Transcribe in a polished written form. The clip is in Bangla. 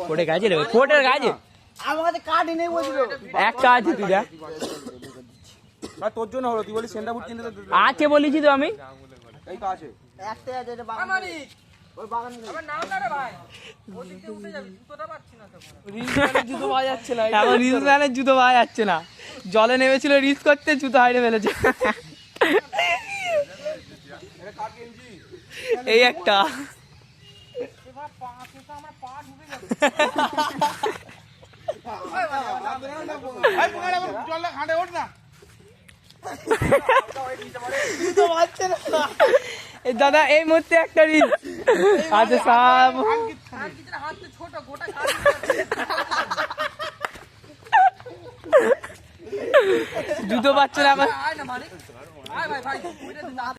কোটে গাছে রে কোটের গাছে আমার কাছে কার্ডই নেই বলছিল একটা আছে তুই দেখ তোর জন্য হলো তুই বলি সেন্টারপুর কিনে আছে বলেছি তো আমি এই তো আছে একটাই আছে এটা বাগান ওই বাগান আমার নাম না রে ভাই ওদিকে উঠে যাবি জুতোটা পাচ্ছি না তো জুতো পাওয়া যাচ্ছে না এখন রিলস ম্যানের জুতো পাওয়া যাচ্ছে না জলে নেমেছিল রিলস করতে জুতো হারিয়ে ফেলেছে এই একটা দাদা এই মুহূর্তে একটা রিল আচ্ছা সাহেব ছোট গোটা জুতো পাচ্ছে না ভাই ভাই